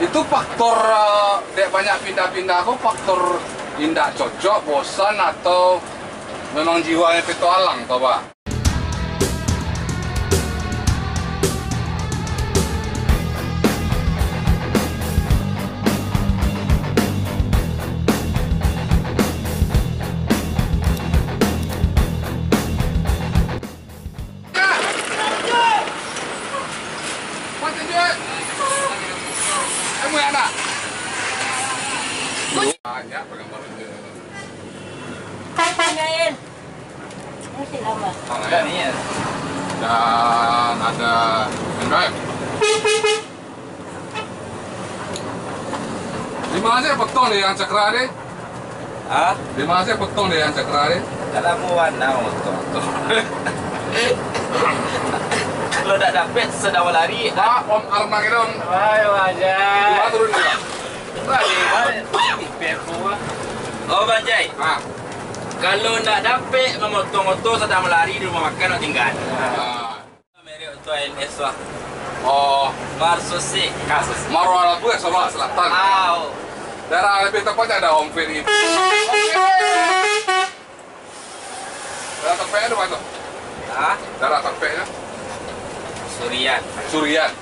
Itu faktor dek banyak pindah-pindah aku faktor indah cocok, bosan atau memang jiwanya petualang toh Pak? Banyak penggemar itu. Tanyain. Mesti lama. Ada nih ya. Dan ada pendrive. Di mana sih potong deh yang cakra deh? Hah? Di mana sih potong deh yang cakra deh? Dalam warna motor. Kalau tak dapat sedang lari. Pak, Om Armageddon. Ayo aja. Cuma turun dulu. Oh Banjai, kalau nak dapat memotong-motong sedang melari di rumah makan nak tinggal. Merek untuk ANS lah. Oh, Marsose, kasus. Marwala gue sama selatan. Daerah lebih tepatnya ada Om Firi. Daerah tepatnya ada mana? Hah? Daerah tepatnya? Surian. Surian.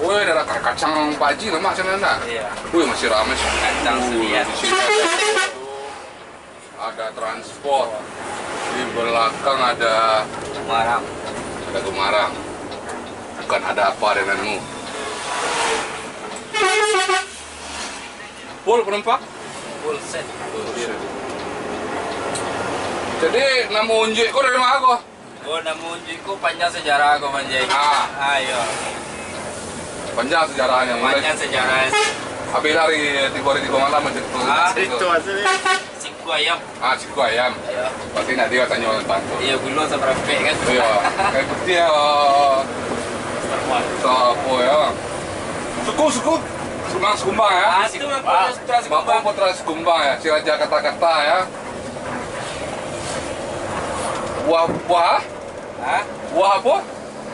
Woi, daerah kacang Pak Haji nama sana. Iya. Wih, masih ramai. Kacang Surian. Di sini ada transport. Di belakang ada Semarang. Ada Gemarang. Bukan ada apa denganmu. Full penumpang? Full set. Jadi nama unjuk kau dari mana kau? Oh, nama unjukku panjang sejarah kau Banjai. Ayo. Panjang sejarahnya. Panjang sejarah. Habis dari 3 mana macam itu. Itu aslinya. Siku ayam. Siku ayam. Iya. Berarti nak dia tanya orang bantu. Iya, gula seberapa kan? Iya. Kayak putih ya. Apa ya? Suku. Sekumbang ya. Itu memang Mampu putra Sekumbang ya. Si raja kata-kata ya. Buah. Hah? Buah apa?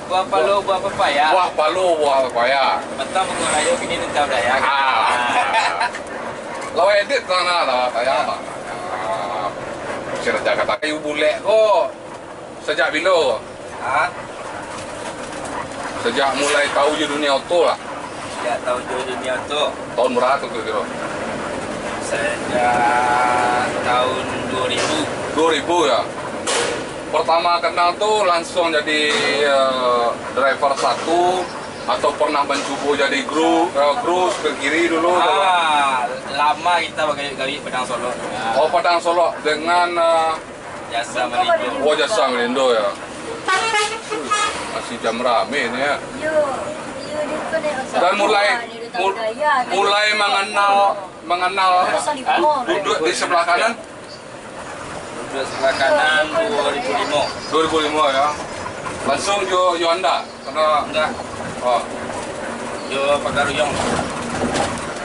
Buah palu, buah pepaya. Buah palu, buah pepaya. Betul mengurai kini tentang daya. Lawa edit sana lah saya. Si raja kata kayu bule kok. Sejak bila? Hah? Sejak mulai tahu je dunia auto lah. Sejak tahun dunia tu. Tahun berapa tuh kira? Sejak tahun 2000. 2000 ya. Pertama kenal tuh langsung jadi driver satu atau pernah mencoba jadi cruise ke kiri dulu? Lama kita bagi Padang Solo. Oh, Padang Solo dengan Jasa Melindo. oh, Jasa Melindo ya. Masih jam rame ini ya. Dan mulai mengenal duduk di sebelah kanan. Duduk sebelah kanan 2005. 2005 ya. Langsung Jo Anda karena Enggak. oh, Jo Pagaruyong.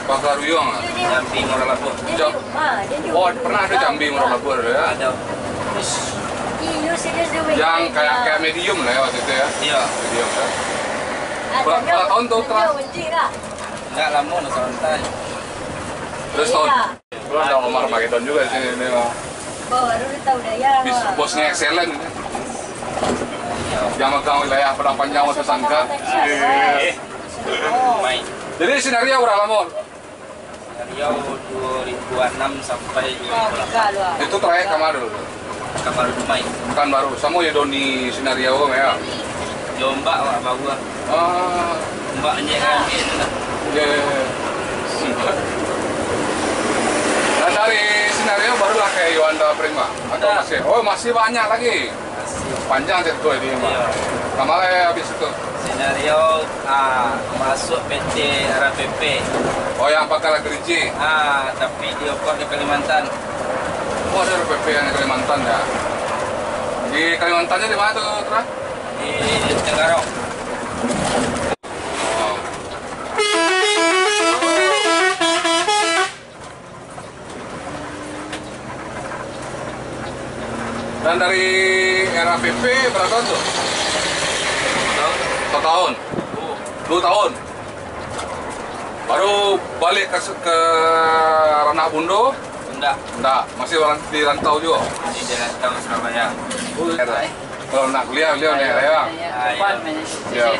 Pagaruyong. Jambi Moralabu. Oh, pernah ada Jambi Morolabur ya. Ada. Yang kayak medium lah ya waktu itu ya. Iya. Medium ya. Berapa tahun tuh terang? Enggak lama nak santai. Terus tahun. Lu ada Omar Magedon juga di sini ini. Bosnya excellent ini. Yang megang wilayah Padang Panjang waktu Sangka. Main. Jadi sinario berapa lama? Sinario 2006 sampai 2008. Itu trayek kamar dulu. Kamar main. Kan baru. Sama ya Doni sinario ya. Jombak wak baru lah. Mbak anjek kan gitu lah. Dan dari sinario barulah kayak Yohanda Prima atau masih? Oh, masih banyak lagi. Panjang itu ini mah. Kemarin habis itu. Sinario masuk PT RPP. Oh, yang Pakar Gerinci. Tapi diopor di Kalimantan. Oh, ada RPP yang di Kalimantan ya. Di Kalimantannya di mana tuh, Tra? Di Tenggarong. Dan dari RAPP berapa tahun tuh? 1 tahun. 2 tahun. Baru balik ke Ranah Bundo? Enggak, masih orang di rantau juga. Masih di rantau Surabaya. Kalau nak kuliah beliau nih ya. Ya,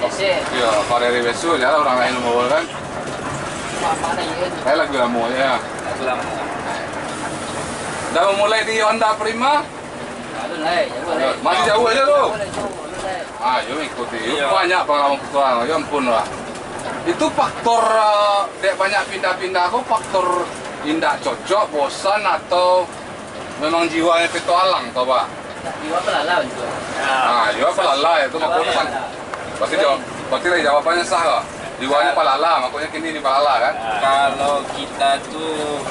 kalau dari besok ya orang lain mau kan. Saya lagi mau ya. Udah memulai di Honda Prima? Masih jauh aja tuh. Ayo ikuti. Banyak pengalaman, ya ampun lah. Itu faktor dek banyak pindah-pindah kok faktor indah cocok, bosan atau memang jiwanya petualang toh Pak? Jiwa pelalau juga. Jiwa pelalau itu maksudnya kan. Berarti jawabannya sah kok. Jiwanya pelalau, makanya kini di pelalau kan? Kalau kita tuh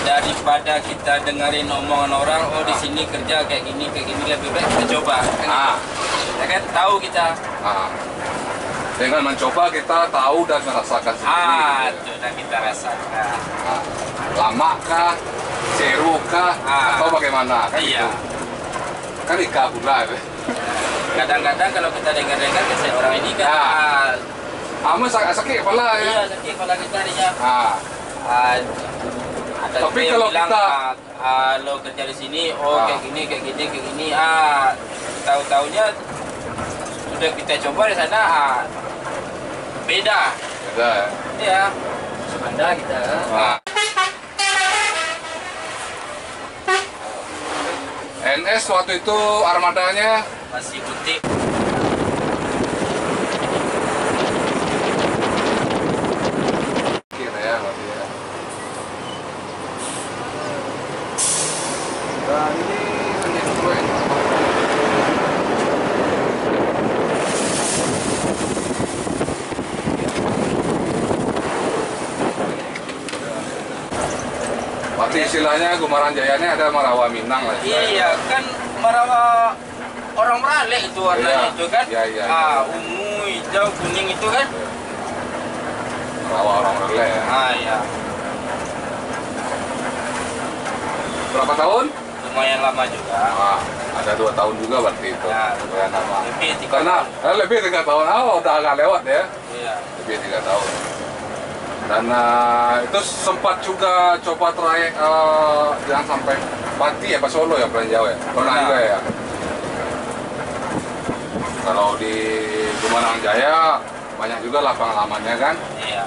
daripada kita dengerin omongan orang, oh di sini kerja kayak gini lebih baik kita coba. Ya kan tahu kita. Dengan mencoba kita tahu dan merasakan sendiri. Itu udah kita rasakan. Lama kah, seru kah, atau bagaimana? Kan iya. Gitu. Kan nikah pula. Kadang-kadang kalau kita dengar-dengar kayak orang ini kan. Sakit kepala ya. Iya, sakit kepala kita dia. Tapi kalau bilang, kita lo kerja di sini, kayak gini, tahu-taunya sudah kita coba di sana, beda. Beda ya. Iya. Beda kita. NS waktu itu armadanya Masih putih. Kira ya berarti ya. Dan ini menyesuaikan. Berarti istilahnya Gumaran Jaya ini ada Marawa Minang lah. Iya, kan Marawa orang Merale itu warnanya itu kan. Iya. Ungu, hijau, kuning itu kan. Marawa orang Merale ya. Iya. Berapa tahun? Lumayan lama juga. Ada 2 tahun juga berarti itu. Ya, lumayan lama. lebih 3 Karena lebih 3 tahun. Udah agak lewat ya. Iya. Lebih 3 tahun. Dan itu sempat juga coba trayek jangan sampai Pati ya, Pak Solo ya, Pelanjau ya. Pernah juga ya. Kalau di Gumarang Jaya banyak juga lah pengalamannya kan. Iya.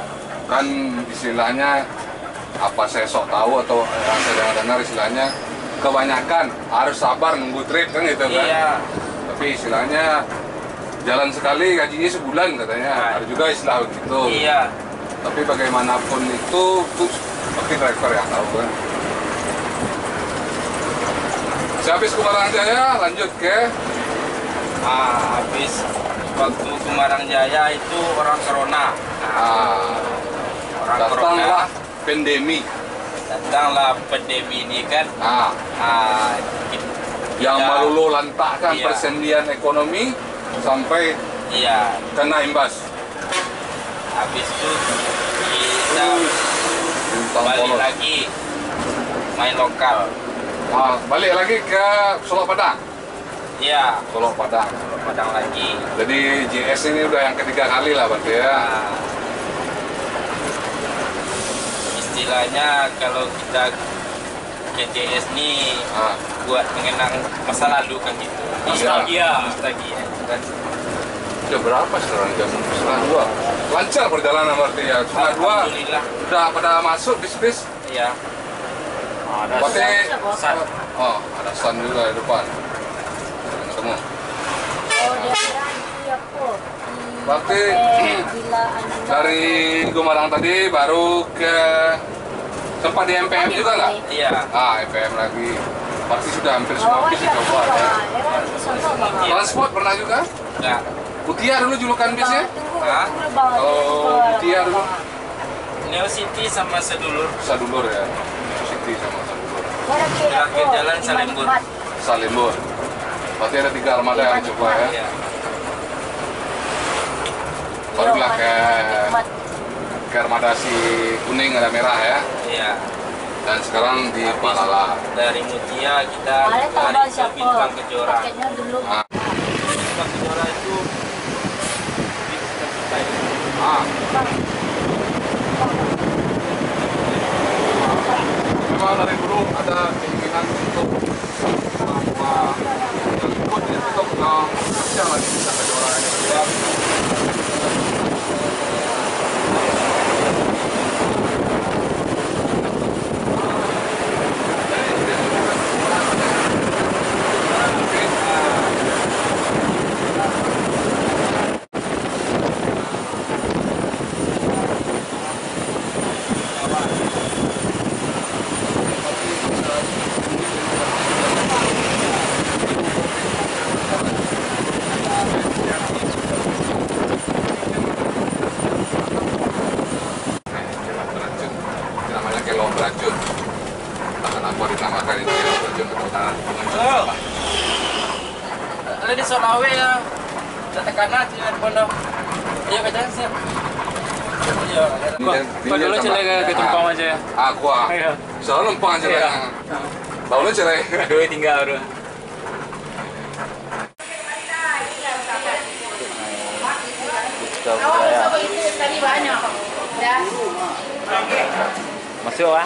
Kan istilahnya apa saya sok tahu atau yang saya dengar istilahnya kebanyakan harus sabar nunggu trip kan gitu kan. Iya. Tapi istilahnya jalan sekali gajinya sebulan katanya. Ada juga istilah begitu. Iya. Tapi bagaimanapun itu pasti driver yang tahu kan. Sehabis Gumarang Jaya lanjut ke Habis waktu Gumarang Jaya itu orang corona. Orang datanglah pandemi. Datanglah pandemi ini kan. Yang meluluh lantakkan Iya. persendian ekonomi sampai Iya. kena imbas. Habis itu kita balik lagi main lokal. Balik lagi ke Solo Padang. Iya. Solo Padang. Solo Padang lagi. Jadi JS ini udah yang ketiga kali lah berarti ya. Istilahnya kalau kita ke JS nih buat mengenang masa lalu kan gitu. Nostalgia. Kan. Udah berapa sekarang? Jam 1:30. Lancar perjalanan berarti ya. 1:30. Alhamdulillah. Udah pada masuk bis-bis. Iya. Ada Berarti san. ada stand juga di depan. Semua. Berarti dari Gumarang tadi baru ke tempat di MPM juga nggak? Iya. MPM lagi. Pasti sudah hampir semua bis dicoba ya. Transport pernah juga? Enggak. Mutia dulu julukan bisnya? Kalau Mutia dulu? Neo City sama Sedulur. Sadulur ya. City sama Sadulur. Terakhir jalan Salimbur. Salimbur. Berarti ada 3 armada yang coba ya. Iya. Barulah ke armada si kuning ada merah ya. Iya. Dan sekarang di Palala. Dari Mutia kita lari ke Bintang Kejora. Dulu. Bintang Kejora itu Memang dari dulu ada keinginan untuk bahwa ikut untuk kerja lagi bisa kejuaraan ini. Kelom beracun. Kenapa dinamakan itu kelom beracun atau tangan? Ada di Solawe ya. Katakanlah di pondok. Iya betul sih. Iya. Padahal cerai ke tumpang aja ya. Aku ah. Soalnya numpang cerai. Tahu cerai. Dua tinggal bro. Oh, itu tadi banyak. Dah. Masuk ah?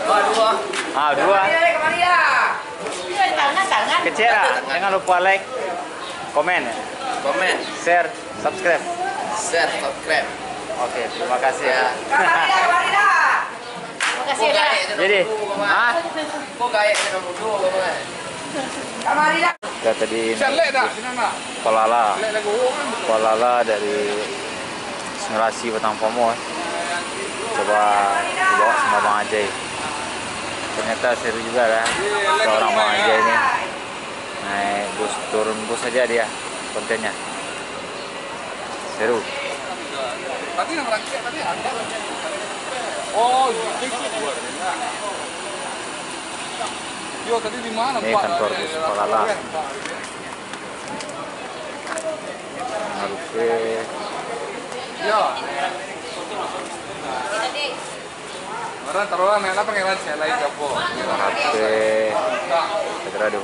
Dua. Ah, dua. Iya, tangan. Kecil ah. Jangan lupa like, komen, Komen, share, subscribe. share, subscribe. Oke, terima kasih ya. Makasih ya. Jadi, ah, Kok kayak kita berdua bang? kita tadi Celek dah, sini nak. Kolala, Celek lagu kan. Kolala dari Semerasi Batang Pomo. Coba dibawa sama Bang Ajay. Ternyata seru juga lah. Seorang Bang Ajay ini naik bus, turun bus saja dia kontennya. Seru. Tadi yang rangkaian tadi ada. Oh, itu luar. Yo tadi di mana Ini Pak? kantor bus Kolala. Harupe. Ya. Orang taruhan naik apa ngeran saya lagi kapo. Harupe. Sagrado.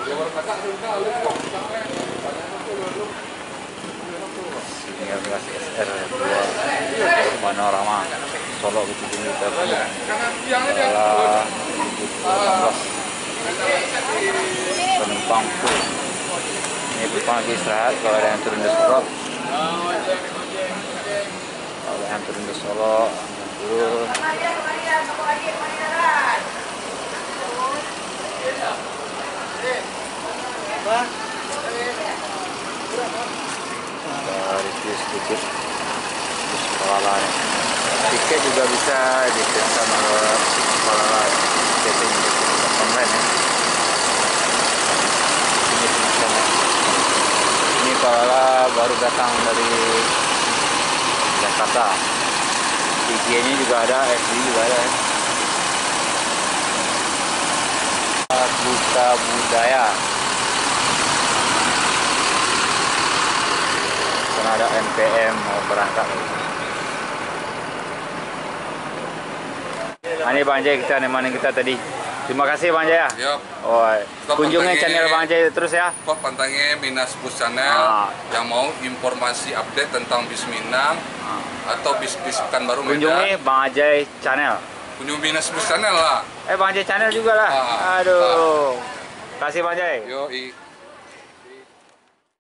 Senior kelas SR 2 Panorama Solo Bukit Tinggi Kolala 2018. Penumpang full. Ini penumpang lagi istirahat. Kalau ada yang turun di Solo, kalau yang turun di Solo turun. Kita review sedikit bus Kolala. Tiket juga bisa dipesan oleh Kolala tiketing online ya. Ini pemesannya. Ini Kolala baru datang dari Jakarta. IG-nya juga ada, FB juga ada. Duta Budaya. Karena ada NPM mau berangkat. Nah, ini Bang Jay, kita nemanin kita tadi. Terima kasih Bang Jay ya. Yap. Oh, Stop kunjungi pantengin. channel Bang Jay terus ya. Kok pantengin Minas Bus Channel yang mau informasi update tentang bis Minang atau bis-bis Pekanbaru Medan. Kunjungi Bang Ajay channel. Kunjungi Minas Bus Channel lah. Bang Ajay channel juga lah. Aduh. Kasih Bang Jay. Yoi.